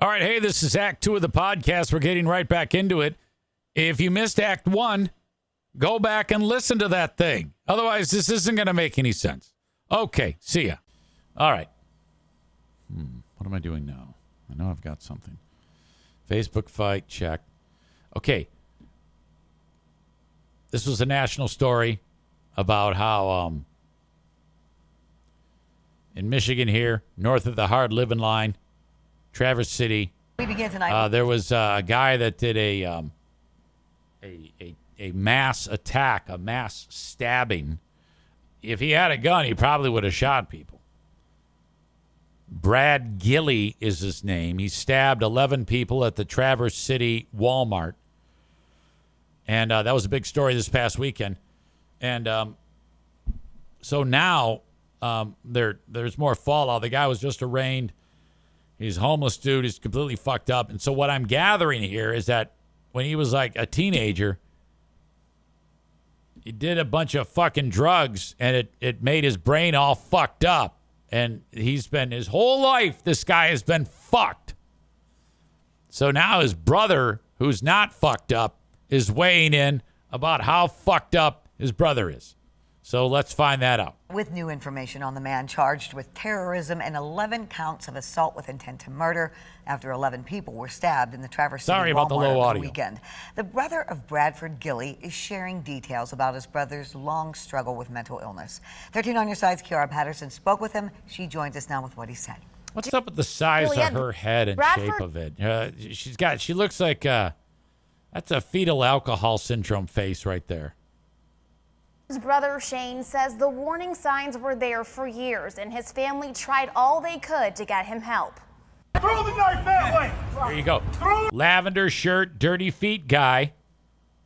All right, hey, this is Act 2 of the podcast. We're getting right back into it. If you missed Act 1, go back and listen to that thing. Otherwise, this isn't going to make any sense. Okay, see ya. All right. What am I doing now? I know I've got something. Facebook fight, check. Okay. This was a national story about how in Michigan here, north of the hard living line, Traverse City, we begin tonight. There was a guy that did a mass attack, a mass stabbing. If he had a gun, he probably would have shot people. Brad Gilley is his name. He stabbed 11 people at the Traverse City Walmart. And that was a big story this past weekend. And so now there's more fallout. The guy was just arraigned. He's a homeless dude. He's completely fucked up. And so what I'm gathering here is that when he was like a teenager, he did a bunch of fucking drugs, and it made his brain all fucked up. And he's been, his whole life, this guy has been fucked. So now his brother, who's not fucked up, is weighing in about how fucked up his brother is. So let's find that out. With new information on the man charged with terrorism and 11 counts of assault with intent to murder after 11 people were stabbed in the Traverse City Sorry about the low Walmart audio. weekend. The brother of Bradford Gilley is sharing details about his brother's long struggle with mental illness. 13 on your side's Kiara Patterson spoke with him. She joins us now with what he said. What's up with the size of her head and shape of it? She looks like, that's a fetal alcohol syndrome face right there. His brother Shane says the warning signs were there for years, and his family tried all they could to get him help. Throw the knife that way. There you go. Lavender shirt, dirty feet guy,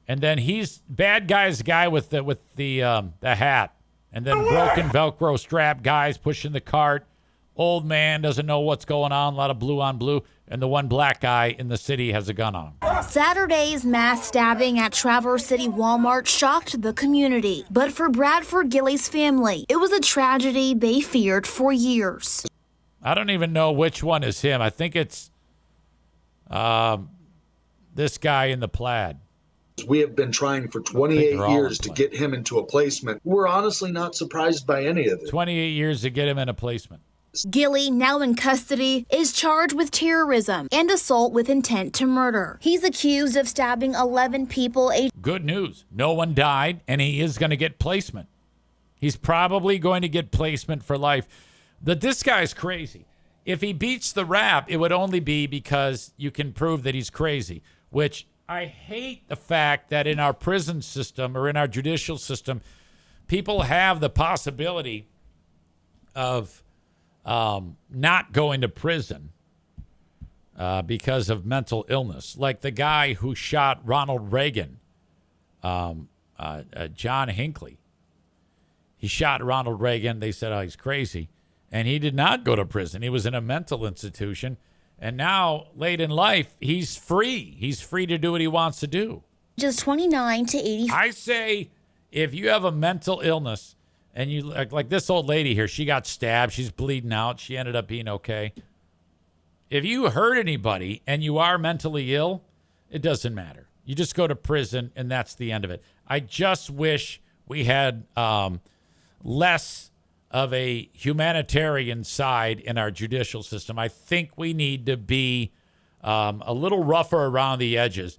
and then he's bad guy's guy with the hat, and then broken Velcro strap guys pushing the cart. Old man doesn't know what's going on. A lot of blue on blue, and the one black guy in the city has a gun on him. Saturday's mass stabbing at Traverse City Walmart shocked the community. But for Bradford Gilley's family, it was a tragedy they feared for years. I don't even know which one is him. I think it's this guy in the plaid. We have been trying for 28 years to get him into a placement. We're honestly not surprised by any of it. 28 years to get him in a placement. Gilley, now in custody, is charged with terrorism and assault with intent to murder. He's accused of stabbing 11 people. Good news. No one died, and he is going to get placement. He's probably going to get placement for life. This guy's crazy. If he beats the rap, it would only be because you can prove that he's crazy, which I hate the fact that in our prison system or in our judicial system, people have the possibility of not going to prison because of mental illness. Like the guy who shot Ronald Reagan, John Hinckley. He shot Ronald Reagan. They said, oh, he's crazy. And he did not go to prison. He was in a mental institution. And now, late in life, he's free. He's free to do what he wants to do. Just 29 to 80. I say if you have a mental illness, and you like this old lady here, she got stabbed. She's bleeding out. She ended up being okay. If you hurt anybody and you are mentally ill, it doesn't matter. You just go to prison, and that's the end of it. I just wish we had less of a humanitarian side in our judicial system. I think we need to be a little rougher around the edges.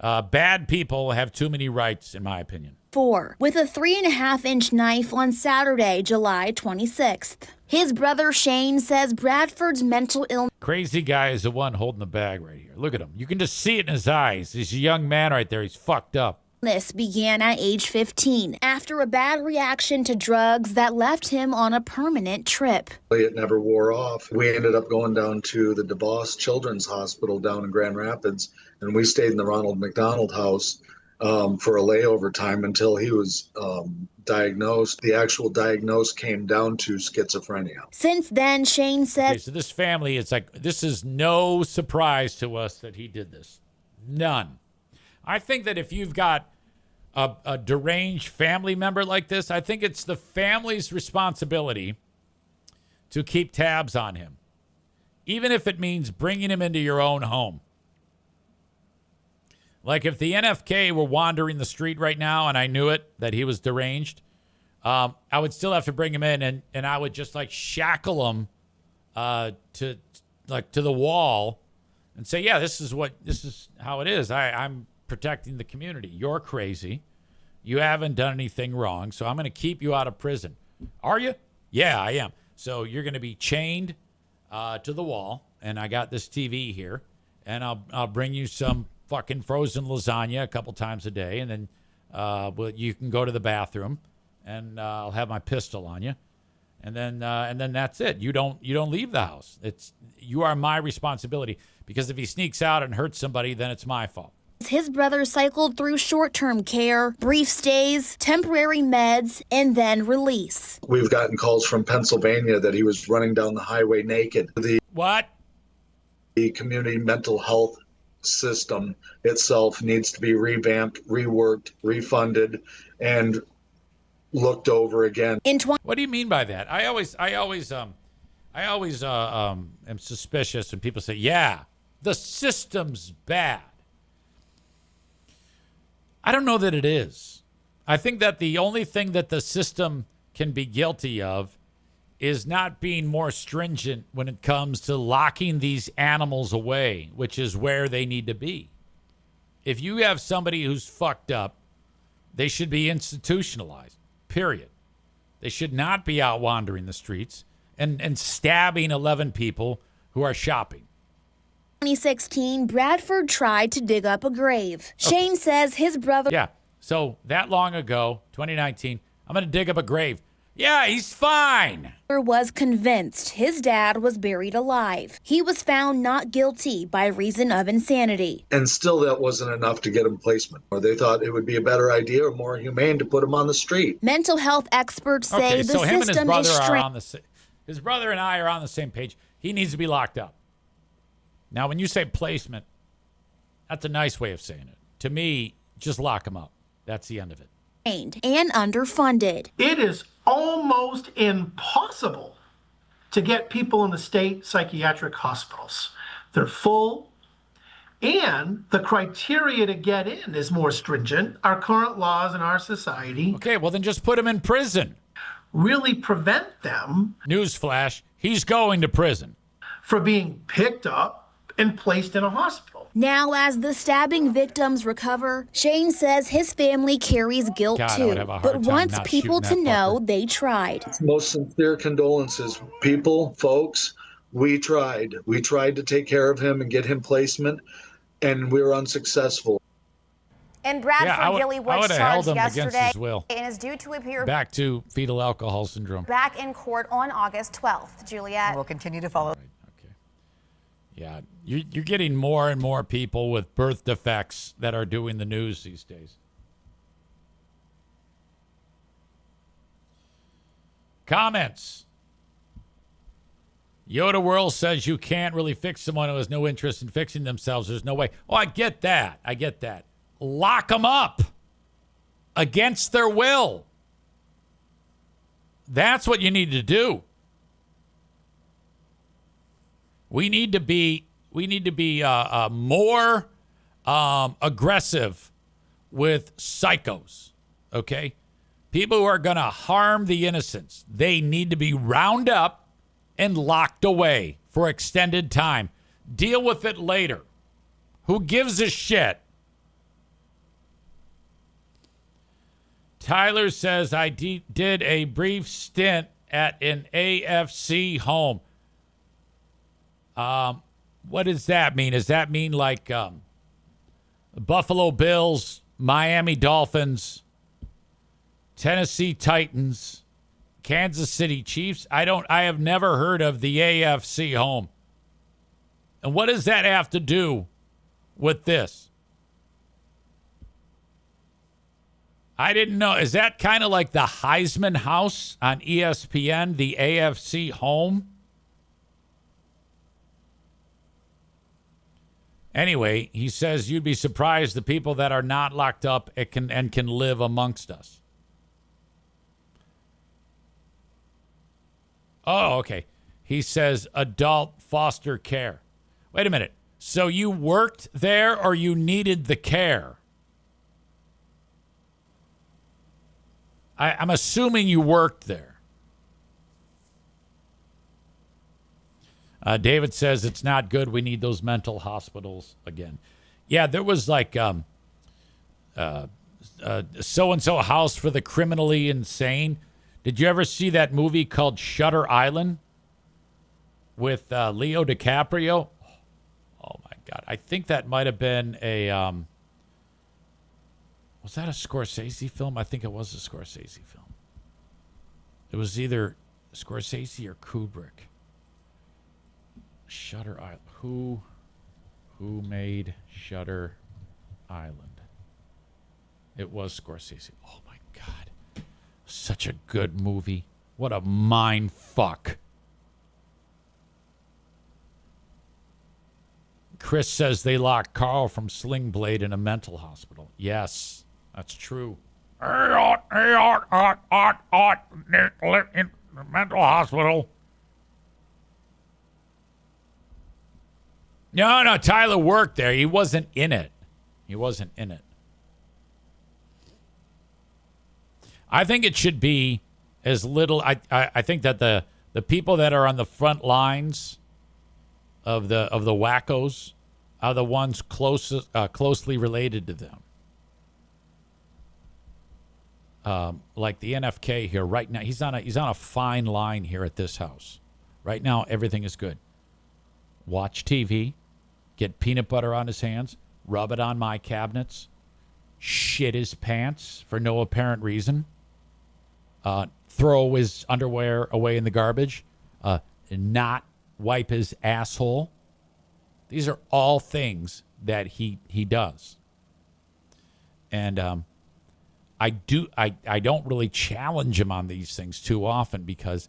Bad people have too many rights, in my opinion. With a 3.5-inch knife on Saturday, July 26th. His brother Shane says Bradford's mental illness. Crazy guy is the one holding the bag right here. Look at him. You can just see it in his eyes. He's a young man right there. He's fucked up. This began at age 15 after a bad reaction to drugs that left him on a permanent trip. It never wore off. We ended up going down to the DeBoss Children's Hospital down in Grand Rapids, and we stayed in the Ronald McDonald House for a layover time until he was diagnosed. The actual diagnosis came down to schizophrenia. Since then, Shane said... Okay, so this family, it's like, this is no surprise to us that he did this. None. I think that if you've got a deranged family member like this, I think it's the family's responsibility to keep tabs on him. even if it means bringing him into your own home. Like if the NFK were wandering the street right now and I knew it, that he was deranged, I would still have to bring him in and I would just like shackle him to the wall and say, yeah, this is how it is. I'm protecting the community. You're crazy. You haven't done anything wrong, so I'm going to keep you out of prison. Are you? Yeah, I am. So you're going to be chained to the wall, and I got this TV here, and I'll bring you some fucking frozen lasagna a couple times a day, and then you can go to the bathroom, and I'll have my pistol on you, and then that's it. You don't leave the house. You are my responsibility, because if he sneaks out and hurts somebody, then it's my fault. His brother cycled through short-term care, brief stays, temporary meds, and then release. We've gotten calls from Pennsylvania that he was running down the highway naked. What? The community mental health system itself needs to be revamped, reworked, refunded, and looked over again. What do you mean by that? I always am suspicious when people say, "Yeah, the system's bad." I don't know that it is. I think that the only thing that the system can be guilty of is not being more stringent when it comes to locking these animals away, which is where they need to be. If you have somebody who's fucked up, they should be institutionalized, period. They should not be out wandering the streets and stabbing 11 people who are shopping. 2016, Bradford tried to dig up a grave. Okay. Shane says his brother... Yeah, so that long ago, 2019, I'm going to dig up a grave. Yeah, he's fine. ...was convinced his dad was buried alive. He was found not guilty by reason of insanity. And still that wasn't enough to get him placement. Or they thought it would be a better idea or more humane to put him on the street. Mental health experts say the so him and his system brother is are on the his brother and I are on the same page. He needs to be locked up. Now, when you say placement, that's a nice way of saying it. To me, just lock him up. That's the end of it. ...and underfunded. It is almost impossible to get people in the state psychiatric hospitals. They're full, and the criteria to get in is more stringent. Our current laws in our society... Okay, well, then just put him in prison. ...really prevent them... Newsflash, he's going to prison. ...for being picked up and placed in a hospital. Now, as the stabbing victims recover, Shane says his family carries guilt too, but wants people to know they tried. Most sincere condolences, people, folks. We tried. We tried to take care of him and get him placement, and we were unsuccessful. And Bradford Gilly was charged yesterday and is due to appear back to fetal alcohol syndrome. Back in court on August 12th. Juliet. We'll continue to follow. Yeah, you're getting more and more people with birth defects that are doing the news these days. Comments. Yoda World says you can't really fix someone who has no interest in fixing themselves. There's no way. Oh, I get that. Lock them up against their will. That's what you need to do. We need to be more aggressive with psychos, okay? People who are going to harm the innocents. They need to be round up and locked away for extended time. Deal with it later. Who gives a shit? Tyler says, I did a brief stint at an AFC home. What does that mean? Does that mean like Buffalo Bills, Miami Dolphins, Tennessee Titans, Kansas City Chiefs? I have never heard of the AFC home. And what does that have to do with this? I didn't know. Is that kind of like the Heisman House on ESPN, the AFC home? Anyway, he says you'd be surprised the people that are not locked up can live amongst us. Oh, okay. He says adult foster care. Wait a minute. So you worked there or you needed the care? I'm assuming you worked there. David says it's not good. We need those mental hospitals again. Yeah, there was like so-and-so house for the criminally insane. Did you ever see that movie called Shutter Island with Leo DiCaprio? Oh, my God. I think that might have been a... was that a Scorsese film? I think it was a Scorsese film. It was either Scorsese or Kubrick. Shutter Island. Who made Shutter Island? It was Scorsese. Oh, my God. Such a good movie. What a mind fuck. Chris says they locked Carl from Sling Blade in a mental hospital. Yes, that's true. In the mental hospital. No, Tyler worked there. He wasn't in it. I think it should be as little. I think that the people that are on the front lines of the wackos are the ones closely related to them. Like the NFK here right now, he's on a fine line here at this house. Right now, everything is good. Watch TV, get peanut butter on his hands, rub it on my cabinets, shit his pants for no apparent reason, throw his underwear away in the garbage, not wipe his asshole. These are all things that he does. And I don't really challenge him on these things too often because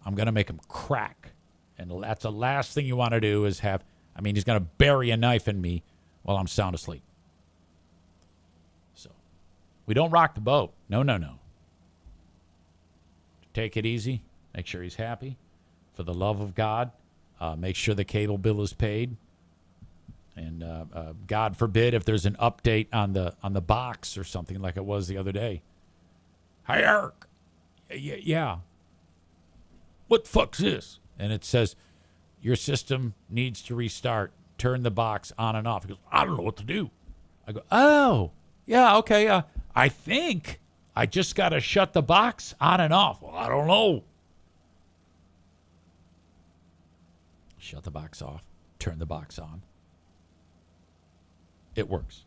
I'm going to make him crack. And that's the last thing you want to do is he's going to bury a knife in me while I'm sound asleep. So we don't rock the boat. No. Take it easy. Make sure he's happy. For the love of God, make sure the cable bill is paid. And God forbid if there's an update on the box or something like it was the other day. Hi, Eric. Yeah. What the fuck's this? And it says, your system needs to restart. Turn the box on and off. He goes, I don't know what to do. I go, oh, yeah, okay. I think I just got to shut the box on and off. Well, I don't know. Shut the box off. Turn the box on. It works.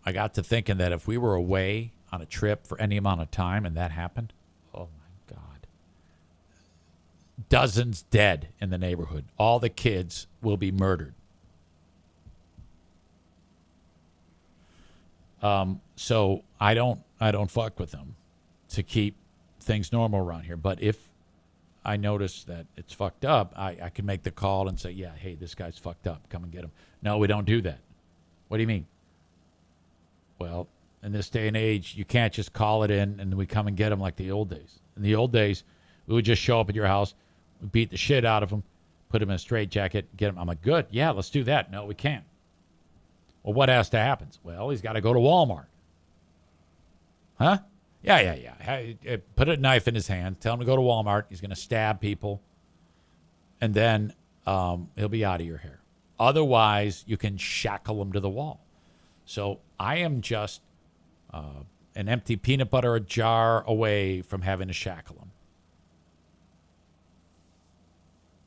I got to thinking that if we were away on a trip for any amount of time and that happened, oh my God. Dozens dead in the neighborhood. All the kids will be murdered. So I don't fuck with them to keep things normal around here. But if I notice that it's fucked up, I can make the call and say, yeah, hey, this guy's fucked up. Come and get him. No, we don't do that. What do you mean? Well, in this day and age, you can't just call it in and we come and get him like the old days. In the old days, we would just show up at your house, beat the shit out of him, put him in a straitjacket, get him. I'm like, good. Yeah, let's do that. No, we can't. Well, what has to happen? Well, he's got to go to Walmart. Huh? Yeah. Put a knife in his hand. Tell him to go to Walmart. He's going to stab people. And then he'll be out of your hair. Otherwise, you can shackle him to the wall. So I am just an empty peanut butter jar away from having to shackle him.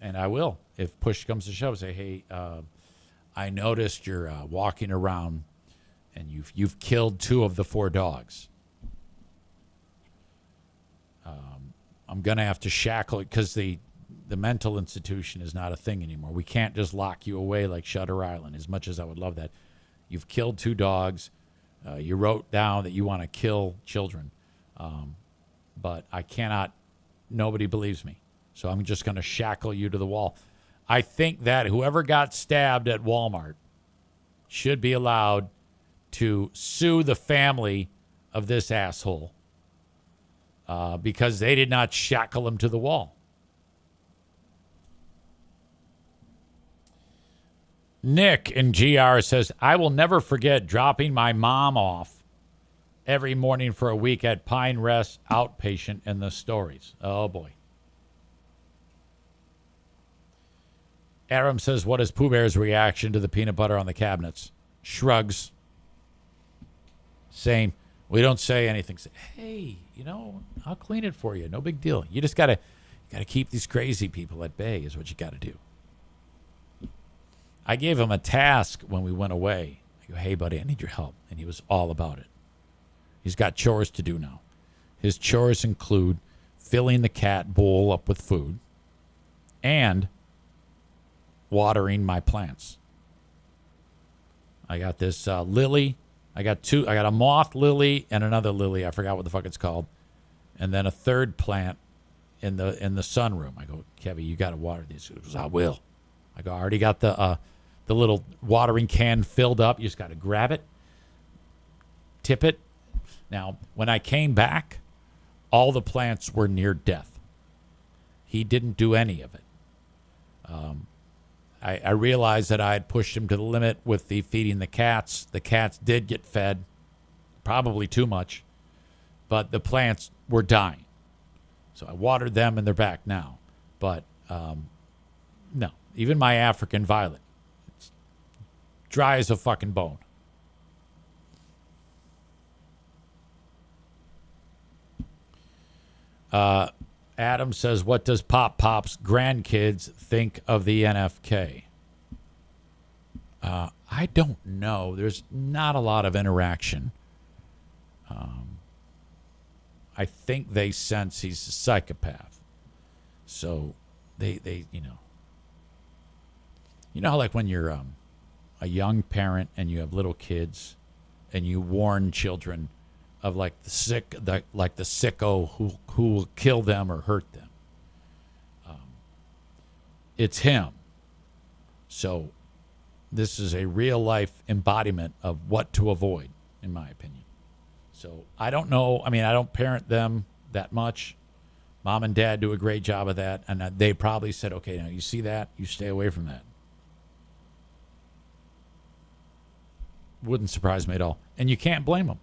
And I will. If push comes to shove, say, hey, I noticed you're walking around and you've killed 2 of the 4 dogs. I'm going to have to shackle it because the mental institution is not a thing anymore. We can't just lock you away like Shutter Island, as much as I would love that. You've killed 2 dogs. You wrote down that you want to kill children. But I cannot, nobody believes me. So I'm just going to shackle you to the wall. I think that whoever got stabbed at Walmart should be allowed to sue the family of this asshole because they did not shackle him to the wall. Nick in GR says, I will never forget dropping my mom off every morning for a week at Pine Rest outpatient and the stories. Oh, boy. Aram says, what is Pooh Bear's reaction to the peanut butter on the cabinets? Shrugs. Same. We don't say anything. Say, hey, I'll clean it for you. No big deal. You just gotta keep these crazy people at bay is what you got to do. I gave him a task when we went away. I go, hey, buddy, I need your help. And he was all about it. He's got chores to do now. His chores include filling the cat bowl up with food and watering my plants. I got this lily. I got a moth lily and another lily. I forgot what the fuck it's called. And then a third plant in the sunroom. I go, Kevin, you got to water these. He goes, I will. I go, I already got the little watering can filled up. You just got to grab it, tip it. Now, when I came back, all the plants were near death. He didn't do any of it. I realized that I had pushed him to the limit with the feeding the cats. The cats did get fed, probably too much, but the plants were dying. So I watered them and they're back now. But no, even my African violet, it's dry as a fucking bone. Adam says, what does Pop's grandkids think of the NFK? I don't know. There's not a lot of interaction. I think they sense he's a psychopath. So they how like when you're a young parent and you have little kids and you warn children of like the sicko who will kill them or hurt them. It's him. So this is a real life embodiment of what to avoid, in my opinion. So I don't know. I mean, I don't parent them that much. Mom and dad do a great job of that. And they probably said, okay, now you see that? You stay away from that. Wouldn't surprise me at all. And you can't blame him.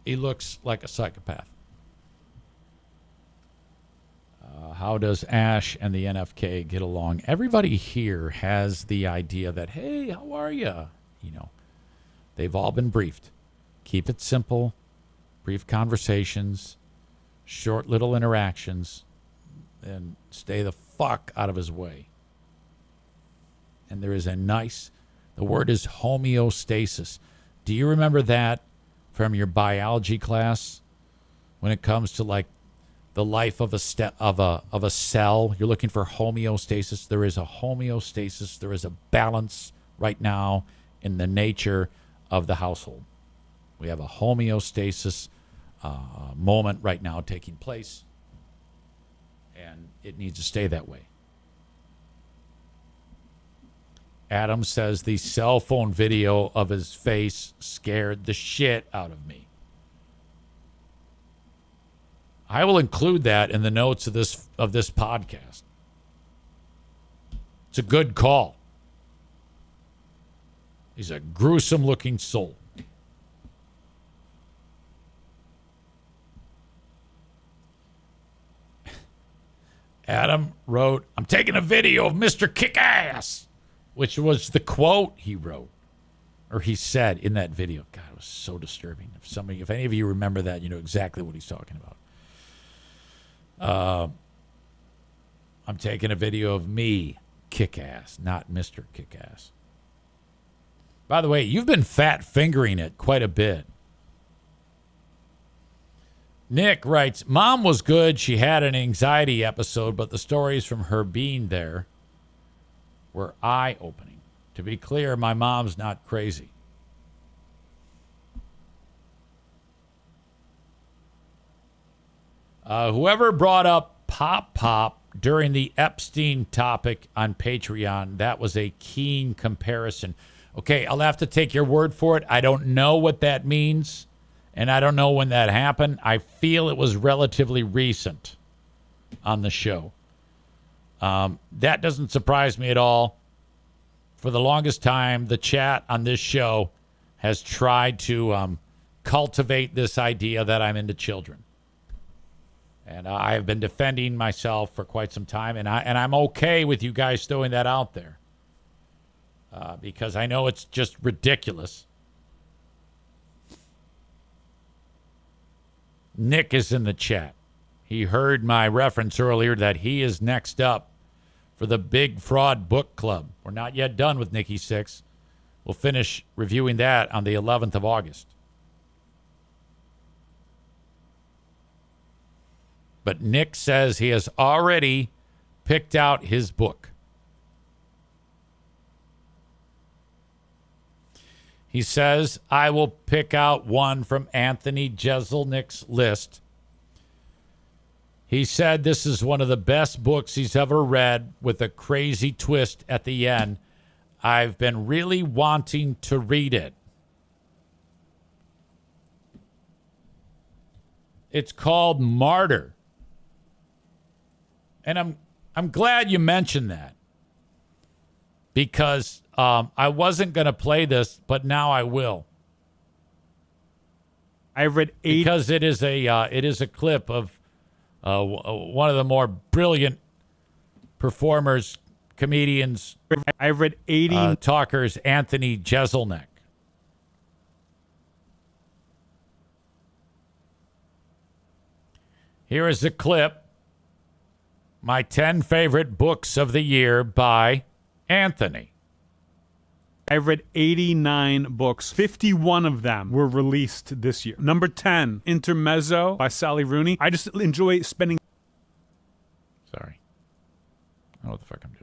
He looks like a psychopath. How does Ash and the NFK get along? Everybody here has the idea that, hey, how are you? They've all been briefed. Keep it simple, brief conversations, short little interactions, and stay the fuck out of his way. And there is the word is homeostasis. Do you remember that from your biology class when it comes to like the life of a cell? You're looking for homeostasis. There is a homeostasis. There is a balance right now in the nature of the household. We have a homeostasis moment right now taking place, and it needs to stay that way. Adam says the cell phone video of his face scared the shit out of me. I will include that in the notes of this podcast. It's a good call. He's a gruesome looking soul. Adam wrote, I'm taking a video of Mr. Kick-Ass, which was the quote he wrote, or he said in that video. God, it was so disturbing. If any of you remember that, you know exactly what he's talking about. I'm taking a video of me, Kick-Ass, not Mr. Kick-Ass. By the way, you've been fat fingering it quite a bit. Nick writes, Mom was good. She had an anxiety episode, but the stories from her being there were eye-opening. To be clear, my mom's not crazy. Whoever brought up Pop during the Epstein topic on Patreon, that was a keen comparison. Okay, I'll have to take your word for it. I don't know what that means, and I don't know when that happened. I feel it was relatively recent on the show. That doesn't surprise me at all. for the longest time, the chat on this show has tried to cultivate this idea that I'm into children. And I have been defending myself for quite some time, and I'm okay with you guys throwing that out there because I know it's just ridiculous. Nick is in the chat. He heard my reference earlier that he is next up for the Big Fraud Book Club. We're not yet done with Nikki Sixx. We'll finish reviewing that on the 11th of August. But Nick says he has already picked out his book. He says, I will pick out one from Anthony Jeselnik's list. He said this is one of the best books he's ever read with a crazy twist at the end. I've been really wanting to read it. It's called Martyr. And I'm glad you mentioned that because I wasn't going to play this, but now I will. I read 8 because it is a clip of one of the more brilliant performers, comedians, I read 80 talkers, Anthony Jeselnik. Here is a clip. My 10 favorite books of the year by Anthony. I read 89 books. 51 of them were released this year. Number 10, Intermezzo by Sally Rooney. I just enjoy spending... Sorry. I don't know what the fuck I'm doing.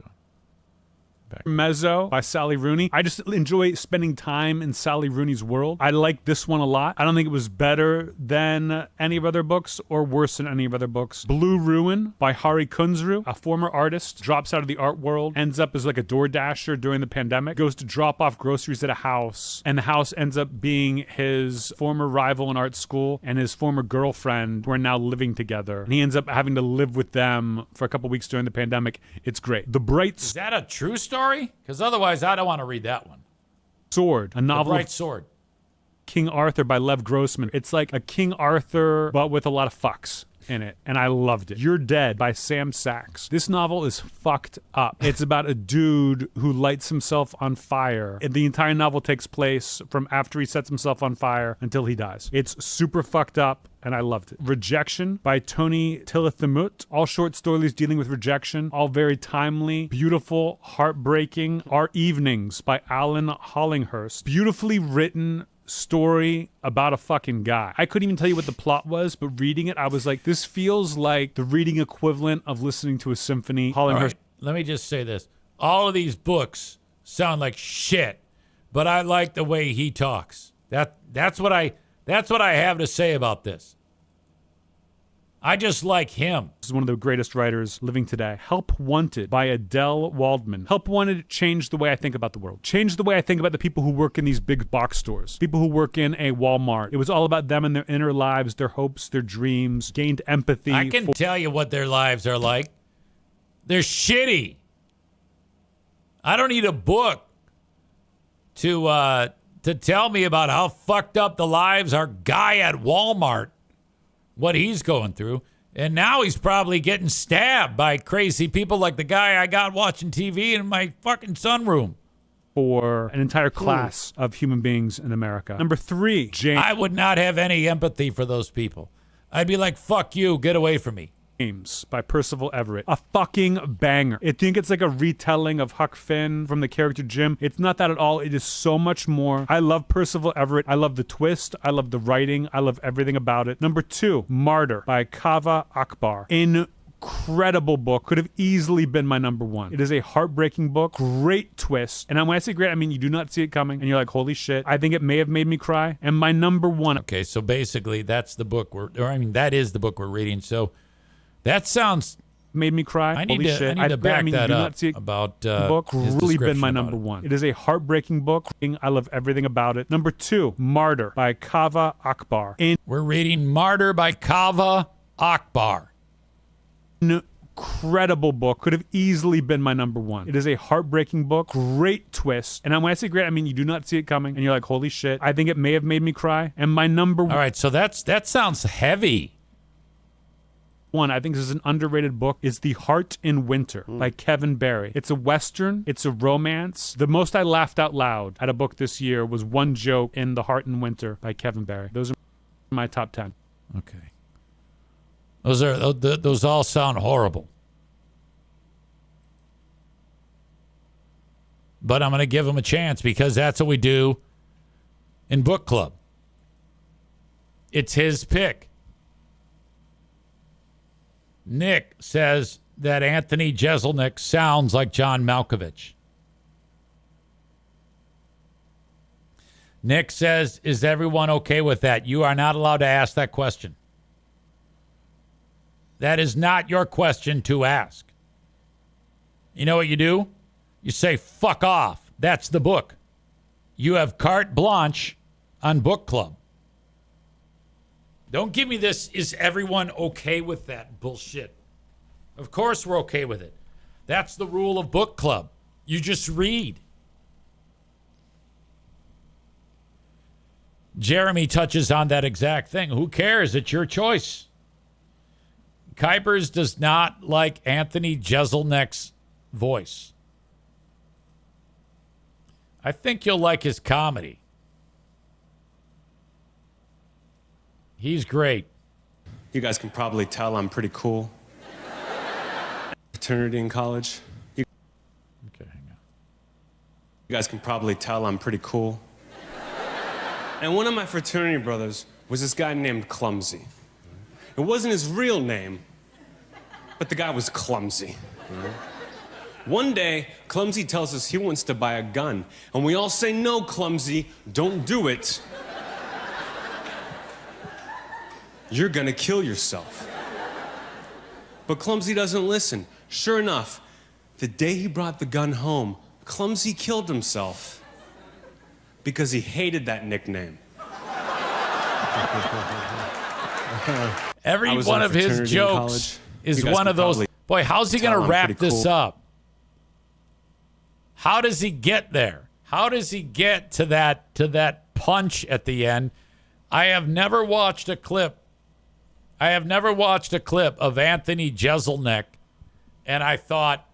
Intermezzo by Sally Rooney. I just enjoy spending time in Sally Rooney's world. I like this one a lot. I don't think it was better than any of other books or worse than any of other books. Blue Ruin by Hari Kunzru, a former artist, drops out of the art world, ends up as like a door dasher during the pandemic, goes to drop off groceries at a house, and the house ends up being his former rival in art school and his former girlfriend who are now living together. And he ends up having to live with them for a couple weeks during the pandemic. It's great. The Bright Is that a true story? Because otherwise, I don't want to read that one. Sword, a novel. The Bright Sword. King Arthur by Lev Grossman. It's like a King Arthur, but with a lot of fucks in it, and I loved it. You're Dead by Sam Sachs. This novel is fucked up. It's about a dude who lights himself on fire, and the entire novel takes place from after he sets himself on fire until he dies. It's super fucked up, and I loved it. Rejection by Tony Tillothamut. All short stories dealing with rejection, all very timely, beautiful, heartbreaking. Our Evenings by Alan Hollinghurst. Beautifully written story about a fucking guy. I couldn't even tell you what the plot was, but reading it, I was like, this feels like the reading equivalent of listening to a symphony. Hollinghurst. Right, let me just say this. All of these books sound like shit, but I like the way he talks. That's what I have to say about this. I just like him. This is one of the greatest writers living today. Help Wanted by Adele Waldman. Help Wanted changed the way I think about the world. Changed the way I think about the people who work in these big box stores. People who work in a Walmart. It was all about them and their inner lives, their hopes, their dreams. Gained empathy. I can tell you what their lives are like. They're shitty. I don't need a book to tell me about how fucked up the lives our guy at Walmart, what he's going through. And now he's probably getting stabbed by crazy people like the guy I got watching TV in my fucking sunroom. For an entire class of human beings in America. Number 3, James. I would not have any empathy for those people. I'd be like, fuck you, get away from me. James by Percival Everett. A fucking banger. I think it's like a retelling of Huck Finn from the character Jim. It's not that at all. It is so much more. I love Percival Everett. I love the twist. I love the writing. I love everything about it. Number 2, Martyr by Kaveh Akbar. Incredible book. Could have easily been my number 1. It is a heartbreaking book. Great twist. And when I say great, I mean you do not see it coming. And you're like, holy shit. I think it may have made me cry. And my number 1. Okay, so basically that's the book that is the book we're reading. So that sounds made me cry. I need to back that up about the book. Really been my number 1. It is a heartbreaking book. I love everything about it. Number 2, Martyr by Kaveh Akbar. We're reading Martyr by Kaveh Akbar. incredible book. Could have easily been my number one. It is a heartbreaking book. Great twist. And when I say great, I mean you do not see it coming. And you're like, holy shit. I think it may have made me cry. And my number All right, so that sounds heavy. one, I think this is an underrated book, is The Heart in Winter by Kevin Barry. It's a Western. It's a romance. The most I laughed out loud at a book this year was one joke in The Heart in Winter by Kevin Barry. Those are my top 10. Okay. Those all sound horrible. But I'm going to give them a chance because that's what we do in book club. It's his pick. Nick says that Anthony Jeselnik sounds like John Malkovich. Nick says, is everyone okay with that? You are not allowed to ask that question. That is not your question to ask. You know what you do? You say, fuck off. That's the book. You have carte blanche on book club. Don't give me this, is everyone okay with that bullshit? Of course we're okay with it. That's the rule of book club. You just read. Jeremy touches on that exact thing. Who cares? It's your choice. Kuipers does not like Anthony Jeselnik's voice. I think you'll like his comedy. He's great. You guys can probably tell I'm pretty cool. Fraternity in college. Okay, hang on. You guys can probably tell I'm pretty cool. And one of my fraternity brothers was this guy named Clumsy. It wasn't his real name, but the guy was clumsy. One day, Clumsy tells us he wants to buy a gun, and we all say, no, Clumsy, don't do it. You're gonna kill yourself. But Clumsy doesn't listen. Sure enough, the day he brought the gun home, Clumsy killed himself because he hated that nickname. Every one of his jokes is one of those. Boy, how's he going to wrap this up? How does he get there? How does he get to that punch at the end? I have never watched a clip of Anthony Jeselnik, and I thought,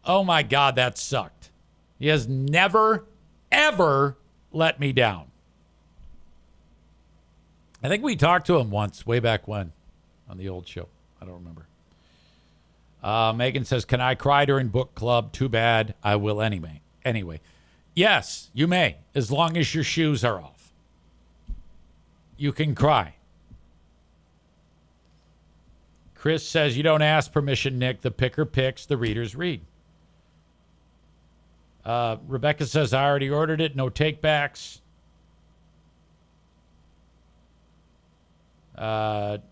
oh my God, that sucked. He has never, ever let me down. I think we talked to him once, way back when, on the old show. I don't remember. Megan says, can I cry during book club? Too bad. I will anyway. Yes, you may, as long as your shoes are off. You can cry. Chris says, you don't ask permission, Nick. The picker picks, the readers read. Rebecca says, I already ordered it. No takebacks.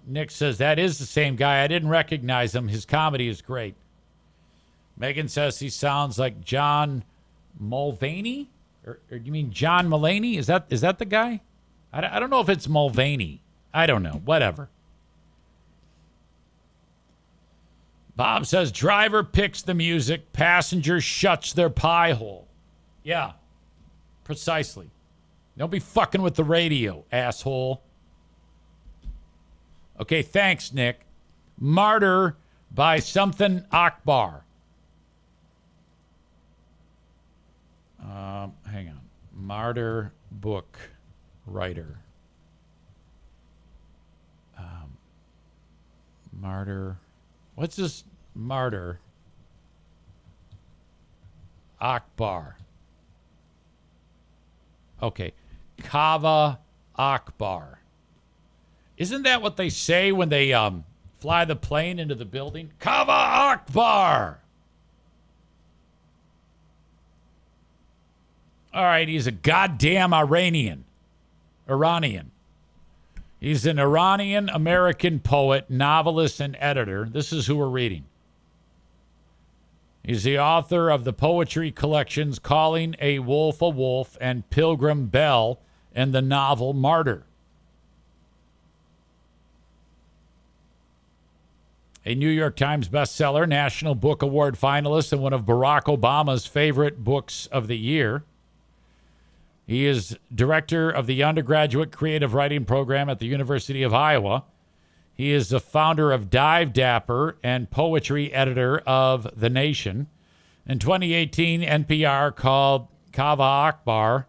Nick says, that is the same guy. I didn't recognize him. His comedy is great. Megan says he sounds like John Mulvaney? Or do you mean John Mulaney? Is that the guy? I don't know if it's Mulvaney. I don't know. Whatever. Bob says, driver picks the music, passenger shuts their pie hole. Yeah, precisely. Don't be fucking with the radio, asshole. Okay, thanks, Nick. Martyr by something Akbar. Hang on. Martyr book writer. Martyr. What's this? Martyr. Akbar. Okay. Kava Akbar. Isn't that what they say when they fly the plane into the building? Kava Akbar. All right, he's a goddamn Iranian. He's an Iranian-American poet, novelist, and editor. This is who we're reading. He's the author of the poetry collections Calling a Wolf, and Pilgrim Bell, and the novel Martyr. a New York Times bestseller, National Book Award finalist, and one of Barack Obama's favorite books of the year. He is director of the undergraduate creative writing program at the University of Iowa. He is the founder of Dive Dapper and poetry editor of The Nation. In 2018, NPR called Kaveh Akbar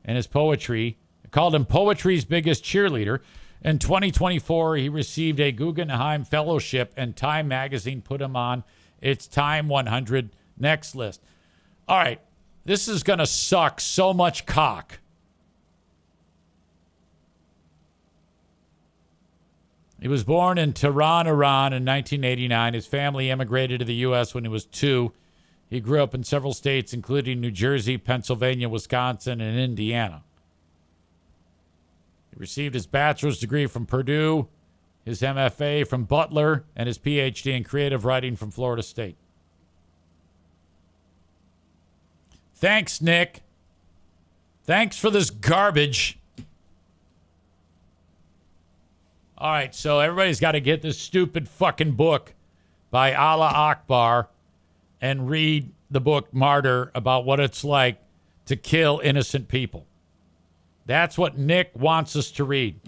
and his poetry, called him poetry's biggest cheerleader. In 2024, he received a Guggenheim Fellowship, and Time magazine put him on its Time 100 Next list. All right, this is going to suck so much cock. He was born in Tehran, Iran in 1989. His family immigrated to the U.S. when he was 2. He grew up in several states, including New Jersey, Pennsylvania, Wisconsin, and Indiana. He received his bachelor's degree from Purdue, his MFA from Butler, and his PhD in creative writing from Florida State. Thanks, Nick. Thanks for this garbage. All right, so everybody's got to get this stupid fucking book by Allah Akbar and read the book Martyr about what it's like to kill innocent people. That's what Nick wants us to read.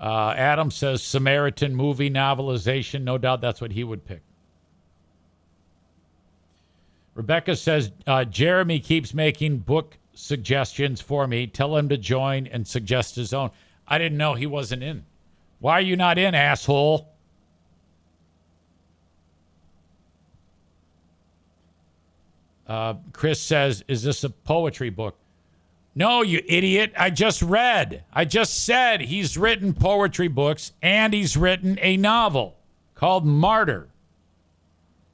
Adam says Samaritan movie novelization. No doubt that's what he would pick. Rebecca says, Jeremy keeps making book suggestions for me. Tell him to join and suggest his own. I didn't know he wasn't in. Why are you not in, asshole? Chris says, is this a poetry book? No, you idiot. I just said he's written poetry books and he's written a novel called Martyr.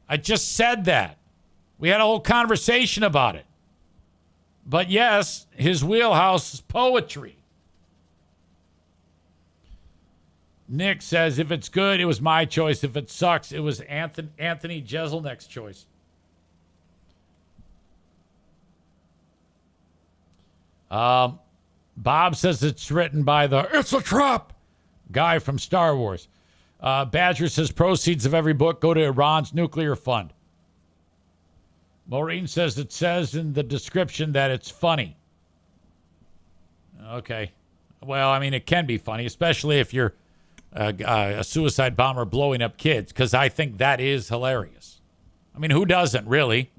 I just said that. We had a whole conversation about it. But yes, his wheelhouse is poetry. Nick says, if it's good, it was my choice. If it sucks, it was Anthony Jeselnik's choice. Bob says it's written by It's a Trap guy from Star Wars. Badger says proceeds of every book go to Iran's nuclear fund. Maureen says it says in the description that it's funny. Okay. Well, I mean, it can be funny, especially if you're a suicide bomber blowing up kids, because I think that is hilarious. I mean, who doesn't, really?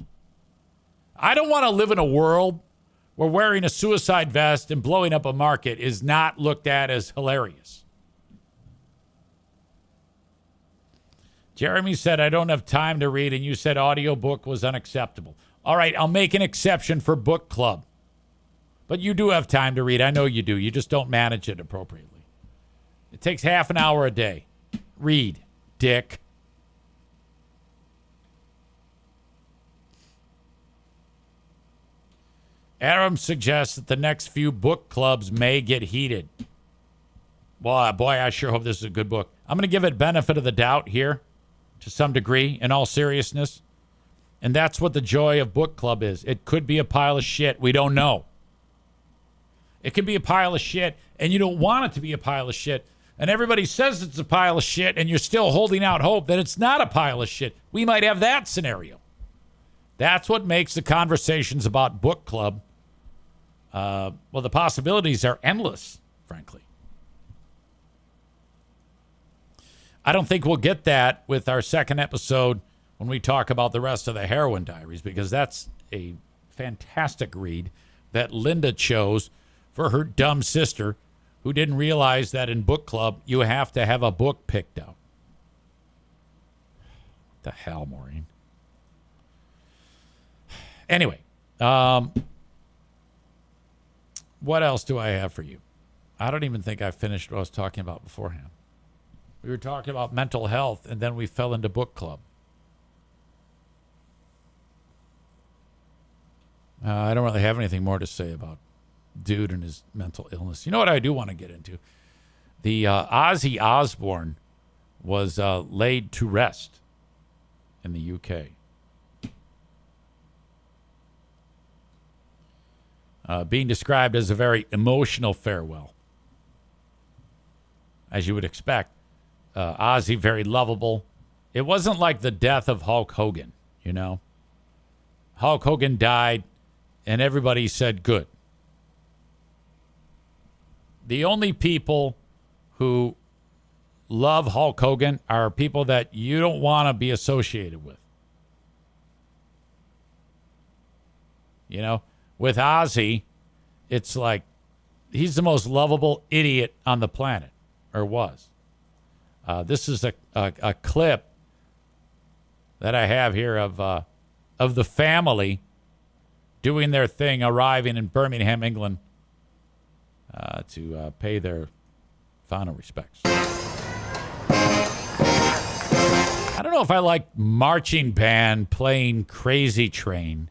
I don't want to live in a world where wearing a suicide vest and blowing up a market is not looked at as hilarious. Jeremy said, I don't have time to read, and you said audiobook was unacceptable. All right, I'll make an exception for book club. But you do have time to read. I know you do. You just don't manage it appropriately. It takes half an hour a day. Read, dick. Adam suggests that the next few book clubs may get heated. Boy, I sure hope this is a good book. I'm going to give it benefit of the doubt here to some degree, in all seriousness. And that's what the joy of book club is. It could be a pile of shit. We don't know. It could be a pile of shit, and you don't want it to be a pile of shit. And everybody says it's a pile of shit, and you're still holding out hope that it's not a pile of shit. We might have that scenario. That's what makes the conversations about book club, well, the possibilities are endless, frankly. I don't think we'll get that with our second episode when we talk about the rest of the Heroin Diaries, because that's a fantastic read that Linda chose for her dumb sister, who didn't realize that in book club you have to have a book picked out. What the hell, Maureen? Anyway, what else do I have for you? I don't even think I finished what I was talking about beforehand. We were talking about mental health, and then we fell into book club. I don't really have anything more to say about dude and his mental illness. You know what I do want to get into? The Ozzy Osbourne was laid to rest in the UK. being described as a very emotional farewell, as you would expect. Ozzy, very lovable. It wasn't like the death of Hulk Hogan, you know. Hulk Hogan died, and everybody said good. The only people who love Hulk Hogan are people that you don't want to be associated with. You know, with Ozzy, it's like he's the most lovable idiot on the planet, or was. This is a clip that I have here of the family doing their thing, arriving in Birmingham, England, to pay their final respects. I don't know if I like marching band playing Crazy Train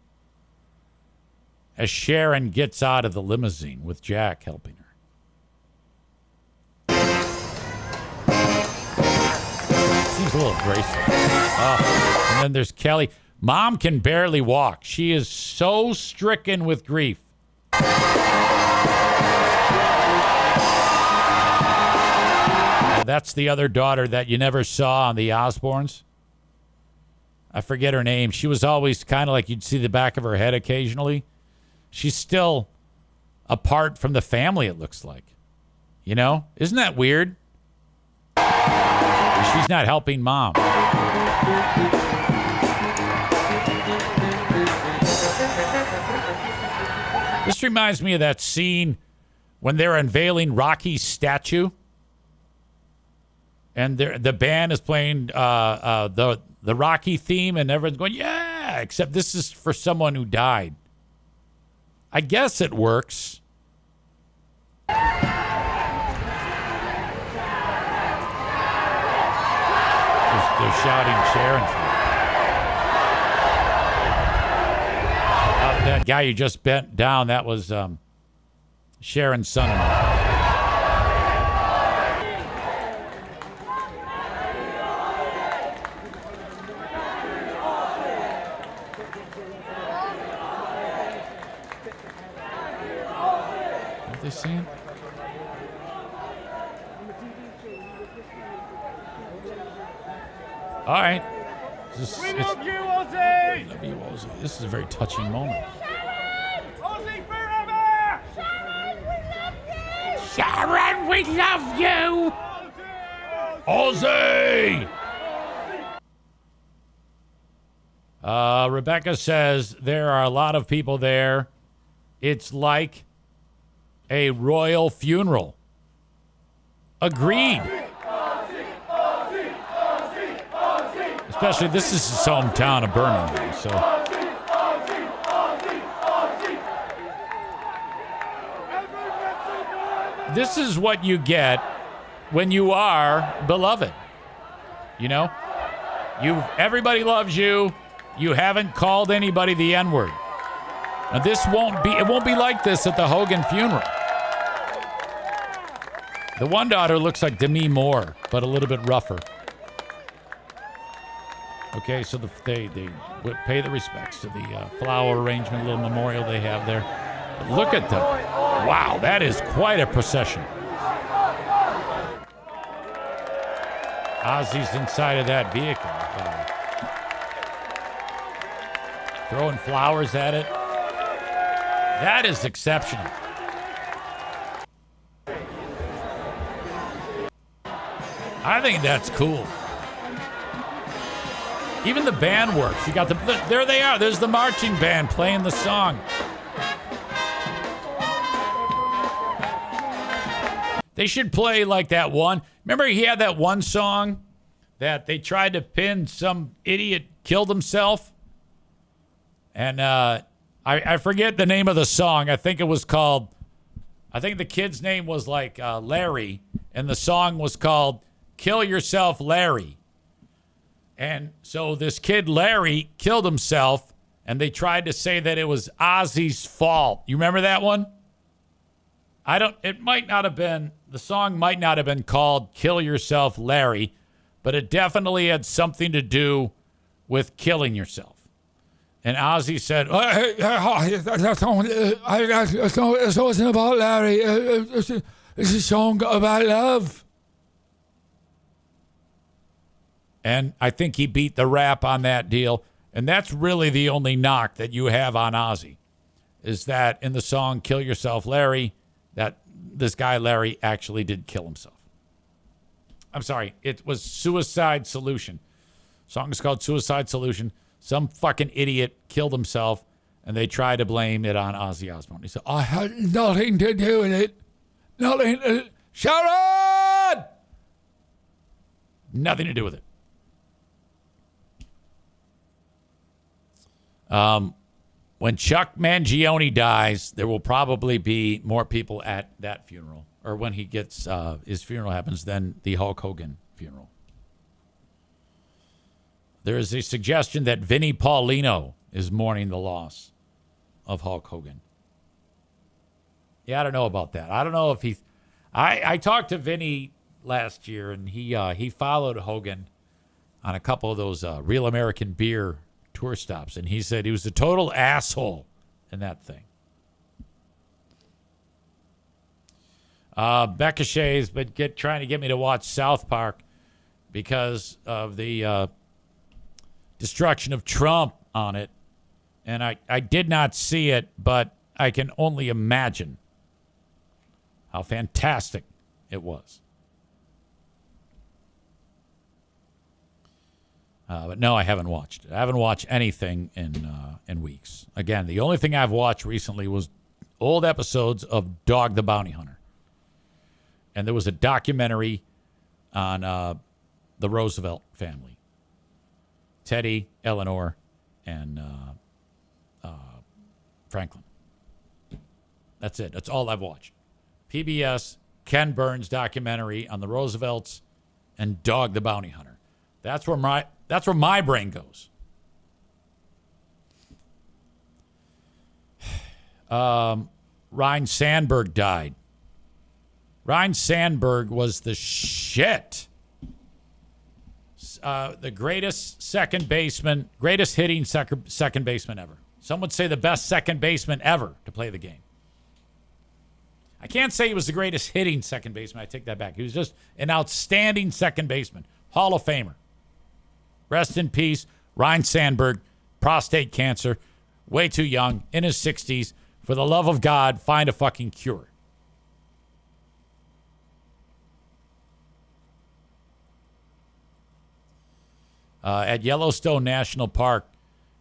as Sharon gets out of the limousine with Jack helping her. Seems a little abrasive. Oh, and then there's Kelly. Mom can barely walk. She is so stricken with grief. That's the other daughter that you never saw on the Osbournes. I forget her name. She was always kind of like you'd see the back of her head occasionally. She's still apart from the family, it looks like. You know? Isn't that weird? She's not helping Mom. This reminds me of that scene when they're unveiling Rocky's statue. And the band is playing the Rocky theme, and everyone's going, yeah, except this is for someone who died. I guess it works. They're shouting Sharon's name. That guy you just bent down, that was Sharon's son-in-law. What are they saying? All right. We love you, Ozzy! Love you, Ozzy. This is a very touching moment. Ozzy forever! Sharon, we love you! Ozzy! Rebecca says there are a lot of people there. It's like a royal funeral. Agreed. Especially, this is his hometown of Birmingham, so. This is what you get when you are beloved. You know? Everybody loves you. You haven't called anybody the N-word. Now, it won't be like this at the Hogan funeral. The one daughter looks like Demi Moore, but a little bit rougher. Okay, so they would pay the respects to the flower arrangement, little memorial they have there. But look at them. Wow, that is quite a procession. Ozzy's inside of that vehicle. Throwing flowers at it. That is exceptional. I think that's cool. Even the band works. You got there they are. There's the marching band playing the song. They should play like that one. Remember he had that one song that they tried to pin, some idiot killed himself? And I forget the name of the song. I think the kid's name was like Larry, and the song was called Kill Yourself, Larry. And so this kid, Larry, killed himself, and they tried to say that it was Ozzy's fault. You remember that one? The song might not have been called Kill Yourself, Larry, but it definitely had something to do with killing yourself. And Ozzy said, "It wasn't about Larry. It's a song about love." And I think he beat the rap on that deal. And that's really the only knock that you have on Ozzy, is that in the song Kill Yourself, Larry, that this guy Larry actually did kill himself. I'm sorry, it was Suicide Solution. The song is called Suicide Solution. Some fucking idiot killed himself, and they tried to blame it on Ozzy Osbourne. He said, "I had nothing to do with it. Nothing. Sharon! Nothing to do with it." When Chuck Mangione dies, there will probably be more people at that funeral, or when he gets his funeral happens, than the Hulk Hogan funeral. There is a suggestion that Vinnie Paulino is mourning the loss of Hulk Hogan. Yeah, I don't know about that. I don't know if he's... I talked to Vinnie last year, and he followed Hogan on a couple of those Real American Beer tour stops, and he said he was a total asshole in that thing. Becca Shea's been trying to get me to watch South Park because of the destruction of Trump on it. And I did not see it, but I can only imagine how fantastic it was. But no, I haven't watched it. I haven't watched anything in weeks. Again, the only thing I've watched recently was old episodes of Dog the Bounty Hunter. And there was a documentary on the Roosevelt family. Teddy, Eleanor, and Franklin. That's it. That's all I've watched. PBS, Ken Burns documentary on the Roosevelts, and Dog the Bounty Hunter. That's where my brain goes. Ryan Sandberg died. Ryan Sandberg was the shit. The greatest second baseman, greatest hitting second baseman ever. Some would say the best second baseman ever to play the game. I can't say he was the greatest hitting second baseman. I take that back. He was just an outstanding second baseman. Hall of Famer. Rest in peace, Ryan Sandberg, prostate cancer, way too young, in his 60s. For the love of God, find a fucking cure. At Yellowstone National Park,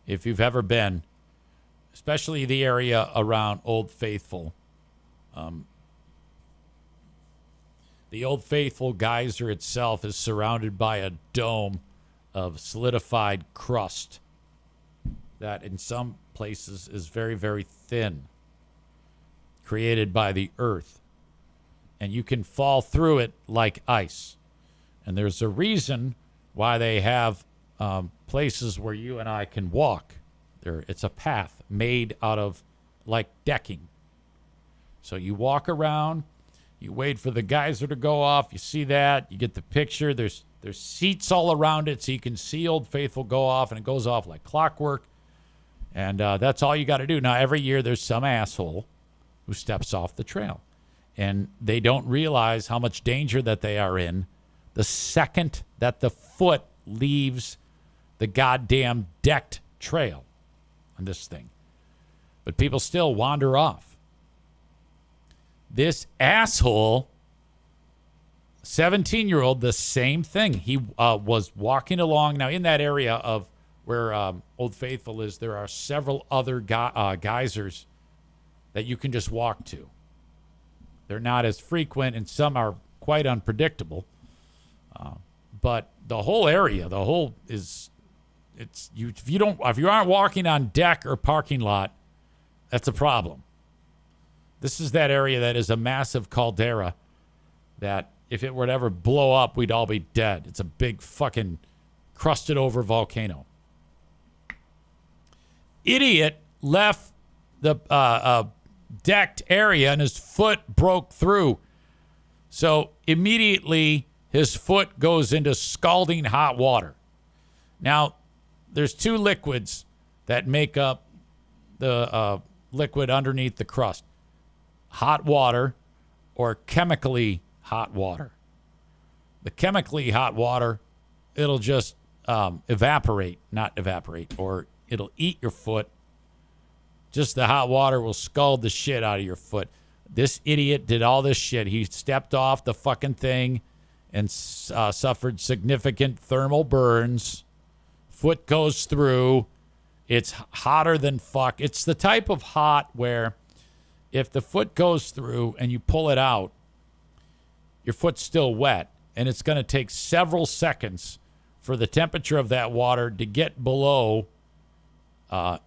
if you've ever been, especially the area around Old Faithful, the Old Faithful geyser itself is surrounded by a dome of solidified crust that in some places is very, very thin, created by the earth. And you can fall through it like ice. And there's a reason why they have places where you and I can walk. It's a path made out of like decking. So you walk around, you wait for the geyser to go off, you see that, you get the picture. There's seats all around it so you can see Old Faithful go off, and it goes off like clockwork. And that's all you got to do. Now, every year there's some asshole who steps off the trail. And they don't realize how much danger that they are in the second that the foot leaves the goddamn decked trail on this thing. But people still wander off. This asshole, 17-year-old, the same thing. He was walking along. Now, in that area of where Old Faithful is, there are several other geysers that you can just walk to. They're not as frequent, and some are quite unpredictable. But the whole area, if you aren't walking on deck or parking lot, that's a problem. This is that area that is a massive caldera that if it were to ever blow up, we'd all be dead. It's a big fucking crusted over volcano. Idiot left the decked area and his foot broke through. So immediately his foot goes into scalding hot water. Now, there's two liquids that make up the liquid underneath the crust. Hot water or chemically hot water. The chemically hot water, it'll just not evaporate, or it'll eat your foot. Just the hot water will scald the shit out of your foot. This idiot did all this shit. He stepped off the fucking thing and suffered significant thermal burns. Foot goes through. It's hotter than fuck. It's the type of hot where if the foot goes through and you pull it out, your foot's still wet, and it's going to take several seconds for the temperature of that water to get below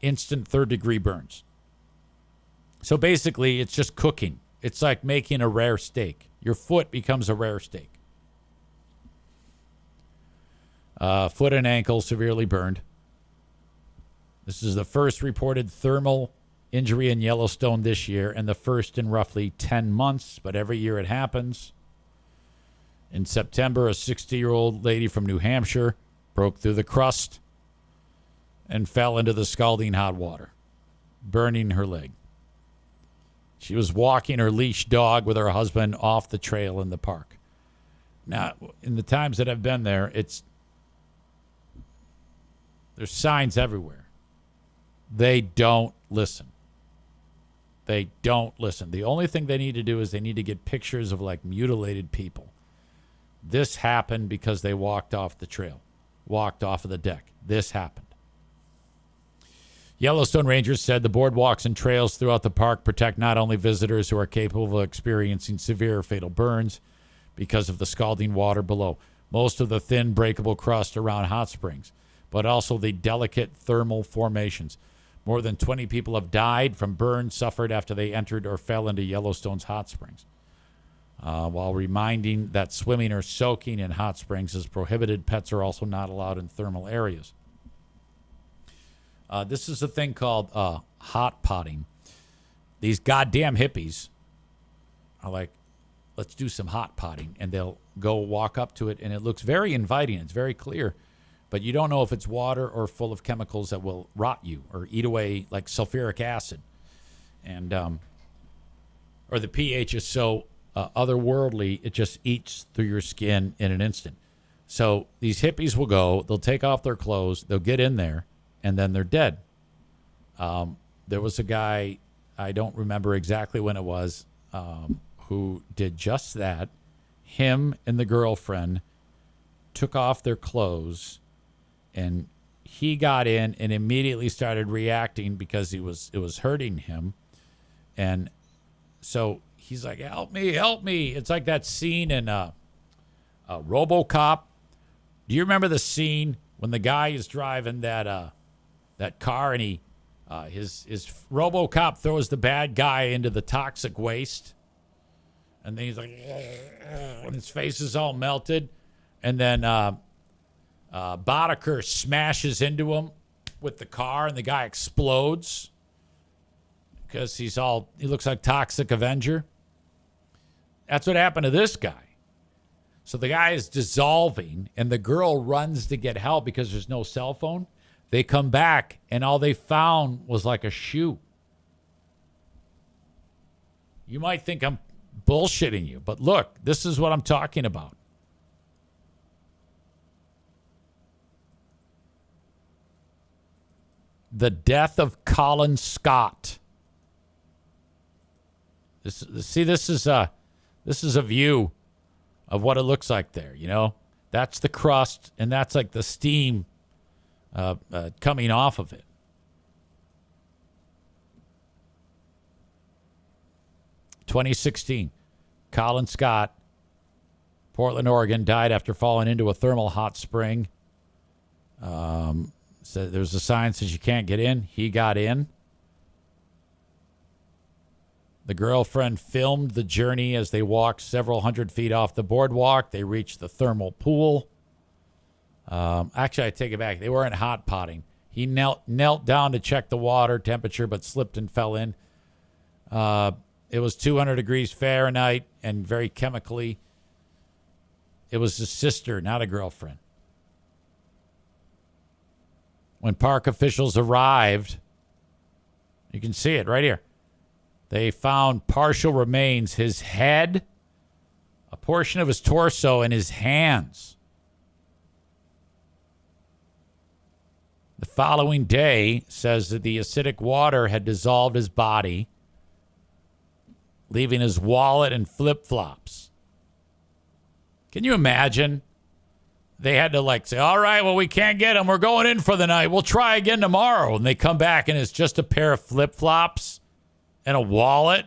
instant third-degree burns. So basically, it's just cooking. It's like making a rare steak. Your foot becomes a rare steak. Foot and ankle severely burned. This is the first reported thermal injury in Yellowstone this year, and the first in roughly 10 months, but every year it happens. In September, a 60-year-old lady from New Hampshire broke through the crust and fell into the scalding hot water, burning her leg. She was walking her leash dog with her husband off the trail in the park. Now, in the times that I've been there, there's signs everywhere. They don't listen. They don't listen. The only thing they need to do is they need to get pictures of like mutilated people. This happened because they walked off the trail, walked off of the deck. This happened. Yellowstone Rangers said the boardwalks and trails throughout the park protect not only visitors who are capable of experiencing severe or fatal burns because of the scalding water below, most of the thin breakable crust around hot springs, but also the delicate thermal formations. More than 20 people have died from burns suffered after they entered or fell into Yellowstone's hot springs. While reminding that swimming or soaking in hot springs is prohibited, pets are also not allowed in thermal areas. This is a thing called hot potting. These goddamn hippies are like, let's do some hot potting. And they'll go walk up to it, and it looks very inviting. It's very clear. But you don't know if it's water or full of chemicals that will rot you or eat away, like sulfuric acid. And or the pH is so otherworldly, it just eats through your skin in an instant. So these hippies will go, they'll take off their clothes, they'll get in there, and then they're dead. There was a guy, I don't remember exactly when it was, who did just that. Him and the girlfriend took off their clothes, and he got in and immediately started reacting because it was hurting him. And so he's like, help me, help me. It's like that scene in RoboCop. Do you remember the scene when the guy is driving that car, and his RoboCop throws the bad guy into the toxic waste, and then he's like, and his face is all melted, and then Boddicker smashes into him with the car, and the guy explodes because he looks like Toxic Avenger. That's what happened to this guy. So the guy is dissolving, and the girl runs to get help because there's no cell phone. They come back, and all they found was like a shoe. You might think I'm bullshitting you, but look, this is what I'm talking about. The death of Colin Scott. This is a view of what it looks like there. You know, that's the crust, and that's like the steam coming off of it. (2016) Colin Scott, Portland, Oregon, died after falling into a thermal hot spring. So there's a sign that says you can't get in. He got in. The girlfriend filmed the journey as they walked several hundred feet off the boardwalk. They reached the thermal pool. Actually, I take it back. They weren't hot potting. He knelt down to check the water temperature, but slipped and fell in. It was 200 degrees Fahrenheit and very chemically. It was his sister, not a girlfriend. When park officials arrived, you can see it right here. They found partial remains, his head, a portion of his torso, and his hands. The following day says that the acidic water had dissolved his body, leaving his wallet and flip-flops. Can you imagine? They had to say, all right, well, we can't get him. We're going in for the night. We'll try again tomorrow. And they come back and it's just a pair of flip-flops and a wallet.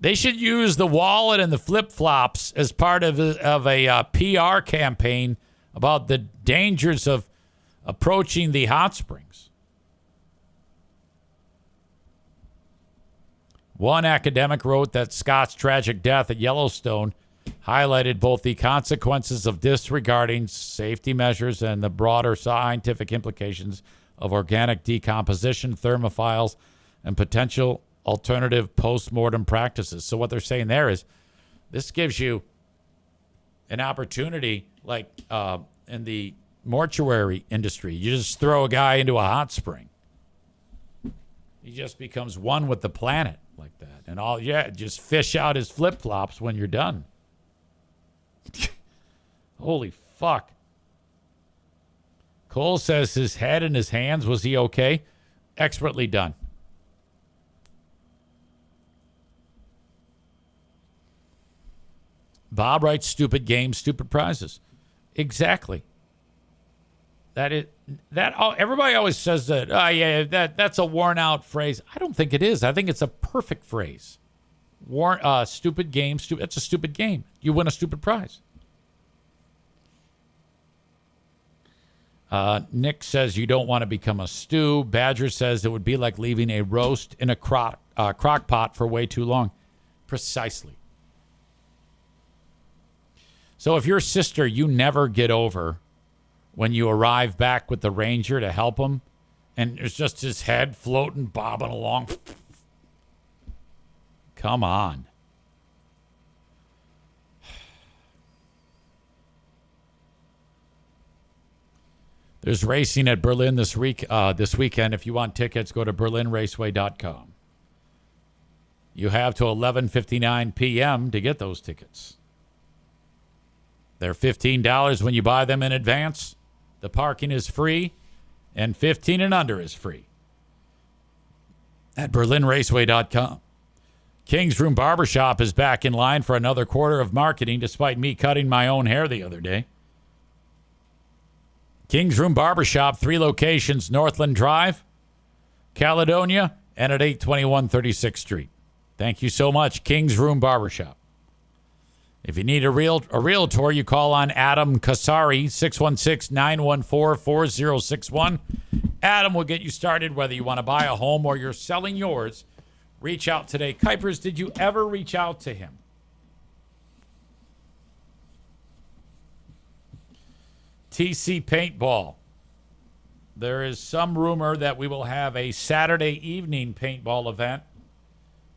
They should use the wallet and the flip-flops as part of a PR campaign about the dangers of approaching the hot springs. One academic wrote that Scott's tragic death at Yellowstone highlighted both the consequences of disregarding safety measures and the broader scientific implications of organic decomposition, thermophiles, and potential alternative post-mortem practices. So what they're saying there is this gives you an opportunity in the mortuary industry. You just throw a guy into a hot spring. He just becomes one with the planet like that. And just fish out his flip-flops when you're done. Holy fuck. Cole says his head and his hands, was he okay? Expertly done. Bob writes, stupid games, stupid prizes. Exactly. Everybody always says that, that's a worn out phrase. I don't think it is. I think it's a perfect phrase. Stupid game, it's a stupid game. You win a stupid prize. Nick says you don't want to become a stew. Badger says it would be like leaving a roast in a crock pot for way too long. Precisely. So if your sister, you never get over when you arrive back with the ranger to help him, and it's just his head floating, bobbing along. Come on. There's racing at Berlin this weekend. If you want tickets, go to berlinraceway.com. You have till 11:59 p.m. to get those tickets. They're $15 when you buy them in advance. The parking is free, and 15 and under is free at berlinraceway.com. King's Room Barbershop is back in line for another quarter of marketing, despite me cutting my own hair the other day. King's Room Barbershop, 3 locations, Northland Drive, Caledonia, and at 821 36th Street. Thank you so much, King's Room Barbershop. If you need a realtor, you call on Adam Kasari, 616-914-4061. Adam will get you started whether you want to buy a home or you're selling yours. Reach out today. Kuipers, did you ever reach out to him? TC Paintball. There is some rumor that we will have a Saturday evening paintball event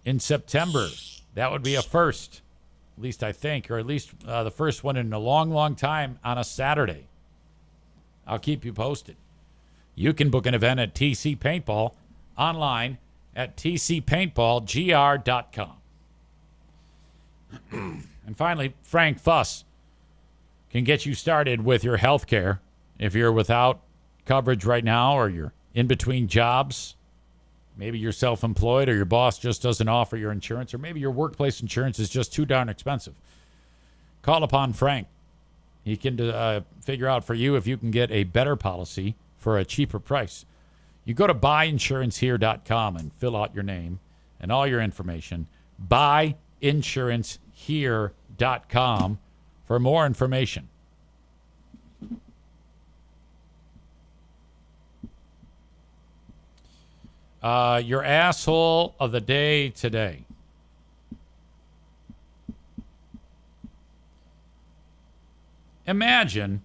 in September. That would be a first. At least I think, or at least the first one in a long, long time on a Saturday. I'll keep you posted. You can book an event at TC Paintball online at tcpaintballgr.com. And finally, Frank Fuss can get you started with your health care. If you're without coverage right now or you're in between jobs, maybe you're self-employed or your boss just doesn't offer your insurance, or maybe your workplace insurance is just too darn expensive. Call upon Frank. He can figure out for you if you can get a better policy for a cheaper price. You go to buyinsurancehere.com and fill out your name and all your information. Buyinsurancehere.com for more information. Your asshole of the day today. Imagine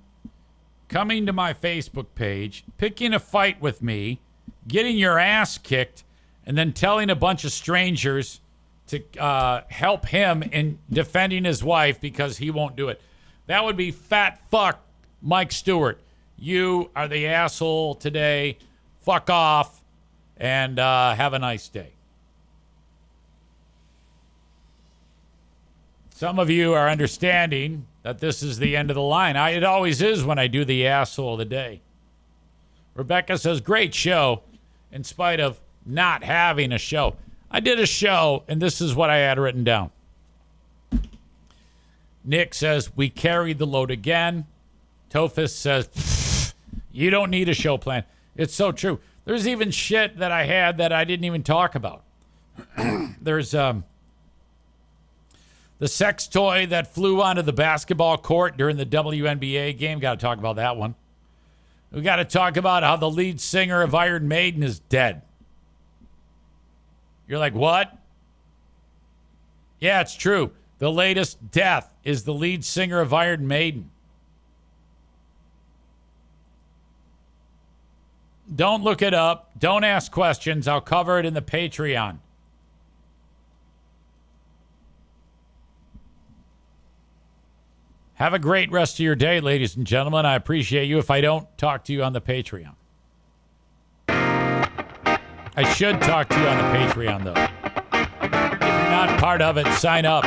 coming to my Facebook page, picking a fight with me, getting your ass kicked, and then telling a bunch of strangers to help him in defending his wife because he won't do it. That would be fat fuck Mike Stewart, you are the asshole today. Fuck off and have a nice day. Some of you are understanding that this is the end of the line. It always is when I do the asshole of the day. Rebecca says, great show in spite of not having a show. I did a show, and this is what I had written down. Nick says, we carried the load again. Tophus says, you don't need a show plan. It's so true. There's even shit that I had that I didn't even talk about. There's the sex toy that flew onto the basketball court during the WNBA game. Got to talk about that one. We got to talk about how the lead singer of Iron Maiden is dead. You're like, what? Yeah, it's true. The latest death is the lead singer of Iron Maiden. Don't look it up. Don't ask questions. I'll cover it in the Patreon. Have a great rest of your day, ladies and gentlemen. I appreciate you if I don't talk to you on the Patreon. I should talk to you on the Patreon, though. If you're not part of it, sign up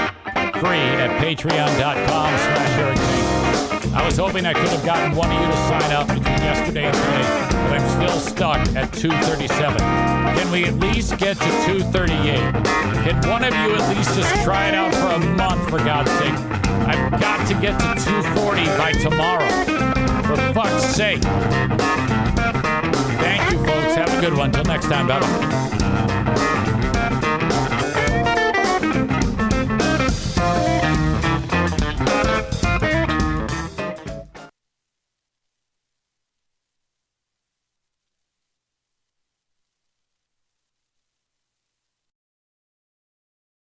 free at patreon.com/Eric Payne. I was hoping I could have gotten one of you to sign up between yesterday and today, but I'm still stuck at 237. Can we at least get to 238? Can one of you at least just try it out for a month, for God's sake? I've got to get to 240 by tomorrow. For fuck's sake. Thank you, folks. Have a good one. Till next time. Bye-bye.